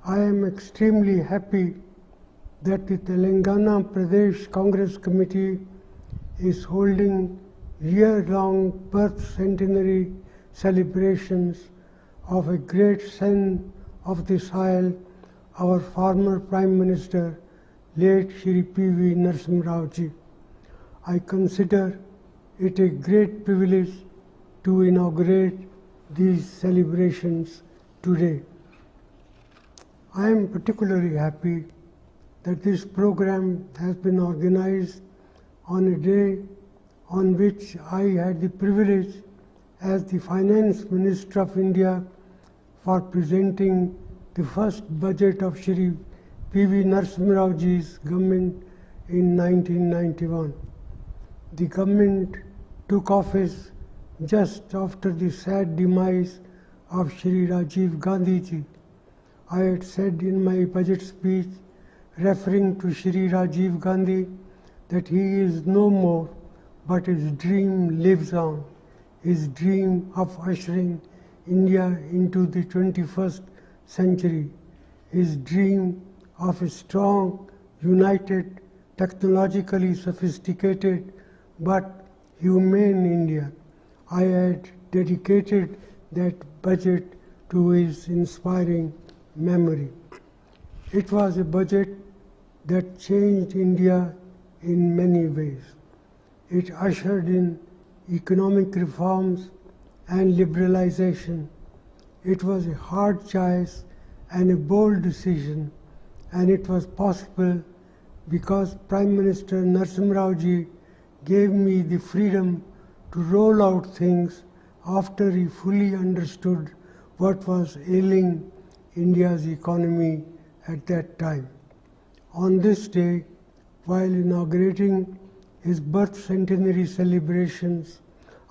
I am extremely happy that the Telangana Pradesh Congress Committee is holding year-long birth centenary celebrations of a great son of the soil, our former Prime Minister, late Shri P.V. Narasimha. I consider it a great privilege to inaugurate these celebrations today. I am particularly happy that this program has been organized on a day on which I had the privilege as the Finance Minister of India for presenting the first budget of Shri P.V. Narasimha's government in 1991. The government took office just after the sad demise of Shri Rajiv Gandhi ji. I had said in my budget speech, referring to Shri Rajiv Gandhi, that he is no more, but his dream lives on. His dream of ushering India into the 21st century. His dream of a strong, united, technologically sophisticated, but humane India. I had dedicated that budget to his inspiring memory. It was a budget that changed India in many ways. It ushered in economic reforms and liberalization. It was a hard choice and a bold decision, and it was possible because Prime Minister Narasimha gave me the freedom to roll out things after he fully understood what was ailing India's economy at that time. On this day, while inaugurating his birth centenary celebrations,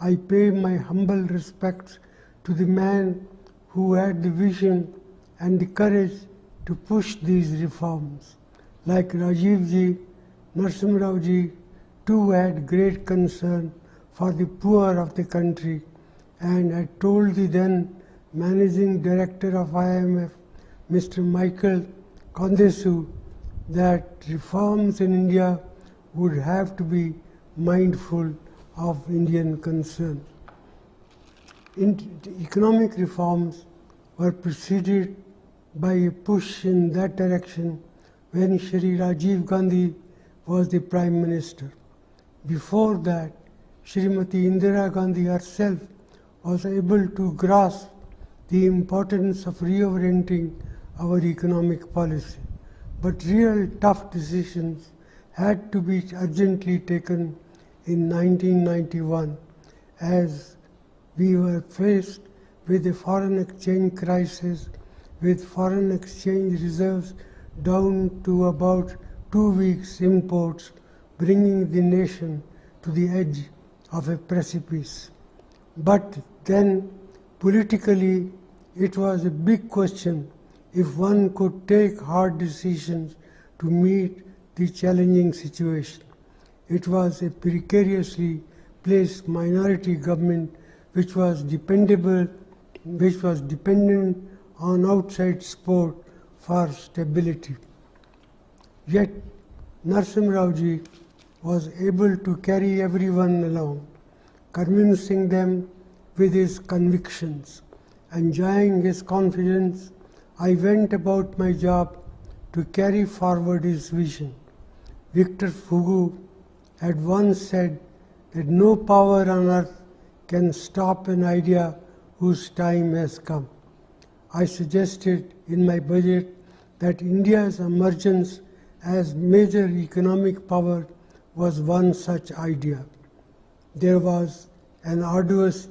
I pay my humble respects to the man who had the vision and the courage to push these reforms. Like Rajiv ji, Narasimha ji too had great concern for the poor of the country and had told the then Managing Director of IMF, Mr. Michael Kondesu, that reforms in India would have to be mindful of Indian concerns. Economic reforms were preceded by a push in that direction when Shri Rajiv Gandhi was the Prime Minister. Before that, Srimati Indira Gandhi herself was able to grasp the importance of reorienting our economic policy. But real tough decisions had to be urgently taken in 1991 as we were faced with a foreign exchange crisis, with foreign exchange reserves down to about 2 weeks imports, bringing the nation to the edge of a precipice. But then, politically, it was a big question if one could take hard decisions to meet the challenging situation. It was a precariously placed minority government which was dependent on outside support for stability. Yet Narasimha was able to carry everyone along, convincing them with his convictions. Enjoying his confidence, I went about my job to carry forward his vision. Victor Hugo had once said that no power on earth can stop an idea whose time has come. I suggested in my budget that India's emergence as major economic power was one such idea. There was an arduous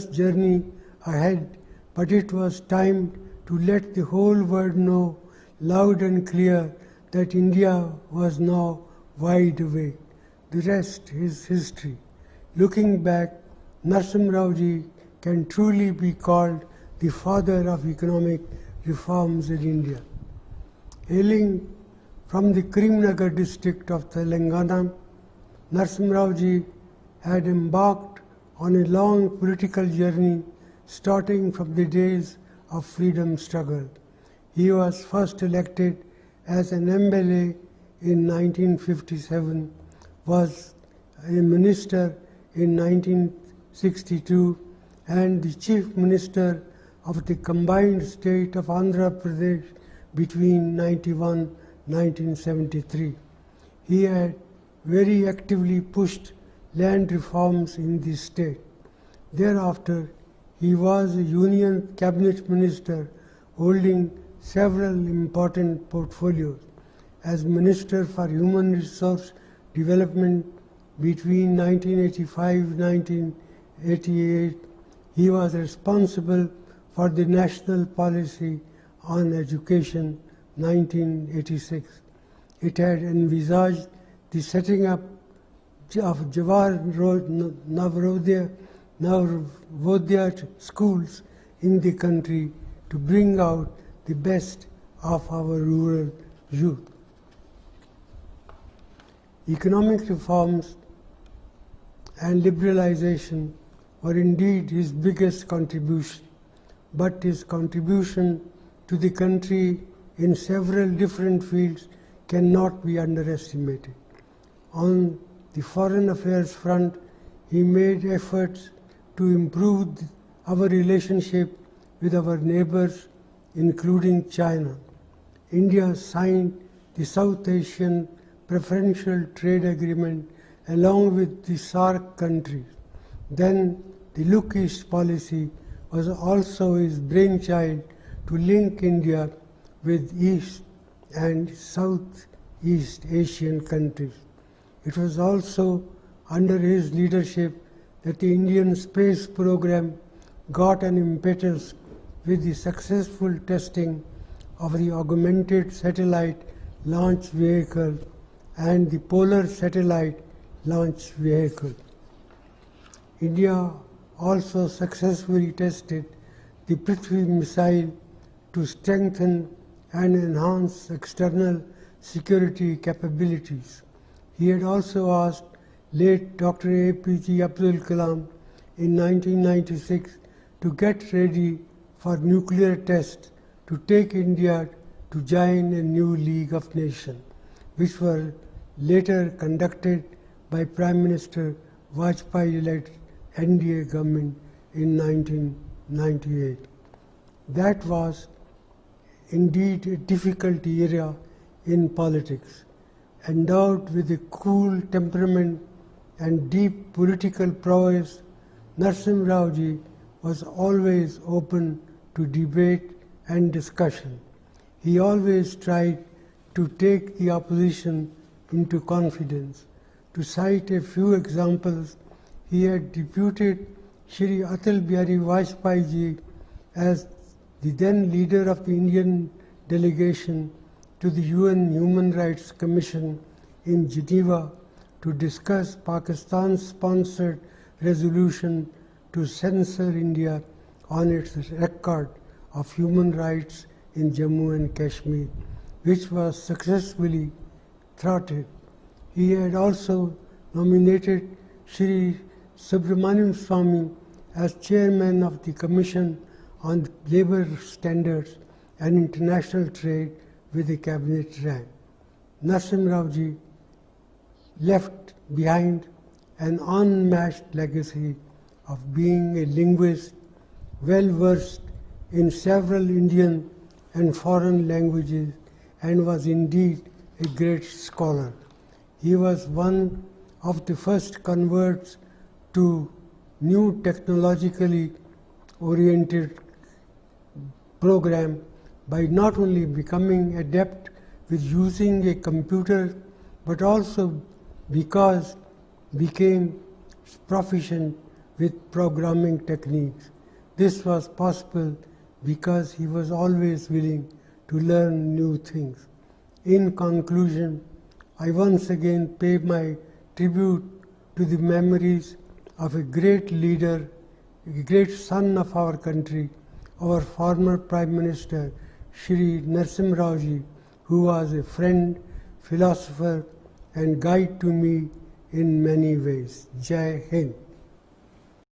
journey ahead, but it was time to let the whole world know loud and clear that India was now wide awake. The rest is history. Looking back, Narasimha can truly be called the father of economic reforms in India. Hailing from the Karimnagar district of Telangana, Narasimha had embarked on a long political journey starting from the days of freedom struggle. He was first elected as an MLA in 1957, was a minister in 1962, and the chief minister of the combined state of Andhra Pradesh between 1973. He had very actively pushed land reforms in the state. Thereafter, he was a union cabinet minister holding several important portfolios. As Minister for Human Resource Development between 1985-1988, he was responsible for the National Policy on Education 1986. It had envisaged the setting up of Jawahar Navodaya schools in the country to bring out the best of our rural youth. Economic reforms and liberalization were indeed his biggest contribution, but his contribution to the country in several different fields cannot be underestimated. On the foreign affairs front, he made efforts to improve our relationship with our neighbors, including China. India signed the South Asian Preferential Trade Agreement along with the SAARC countries. Then the Look East policy was also his brainchild to link India with East and Southeast Asian countries. It was also under his leadership that the Indian space program got an impetus with the successful testing of the augmented satellite launch vehicle and the polar satellite launch vehicle. India also successfully tested the Prithvi missile to strengthen and enhance external security capabilities. He had also asked late Dr. APJ Abdul Kalam in 1996 to get ready for nuclear tests to take India to join a new League of Nations, which were later conducted by Prime Minister Vajpayee-led NDA government in 1998. That was indeed a difficult era in politics. Endowed with a cool temperament and deep political prowess, Narasimha Rao ji was always open to debate and discussion. He always tried to take the opposition into confidence. To cite a few examples, he had deputed Shri Atal Bihari Vajpayee ji as the then leader of the Indian delegation to the UN Human Rights Commission in Geneva to discuss Pakistan's sponsored resolution to censor India on its record of human rights in Jammu and Kashmir, which was successfully thwarted. He had also nominated Shri Subramanian Swamy as chairman of the Commission on Labour Standards and International Trade with a cabinet rank. Narasimha Rao ji left behind an unmatched legacy of being a linguist, well versed in several Indian and foreign languages, and was indeed a great scholar. He was one of the first converts to new technologically oriented program by not only becoming adept with using a computer, but also because became proficient with programming techniques. This was possible because he was always willing to learn new things. In conclusion, I once again pay my tribute to the memories of a great leader, a great son of our country, our former Prime Minister, Shri Narasimha Rao ji, who was a friend, philosopher, and guide to me in many ways. Jai Hind.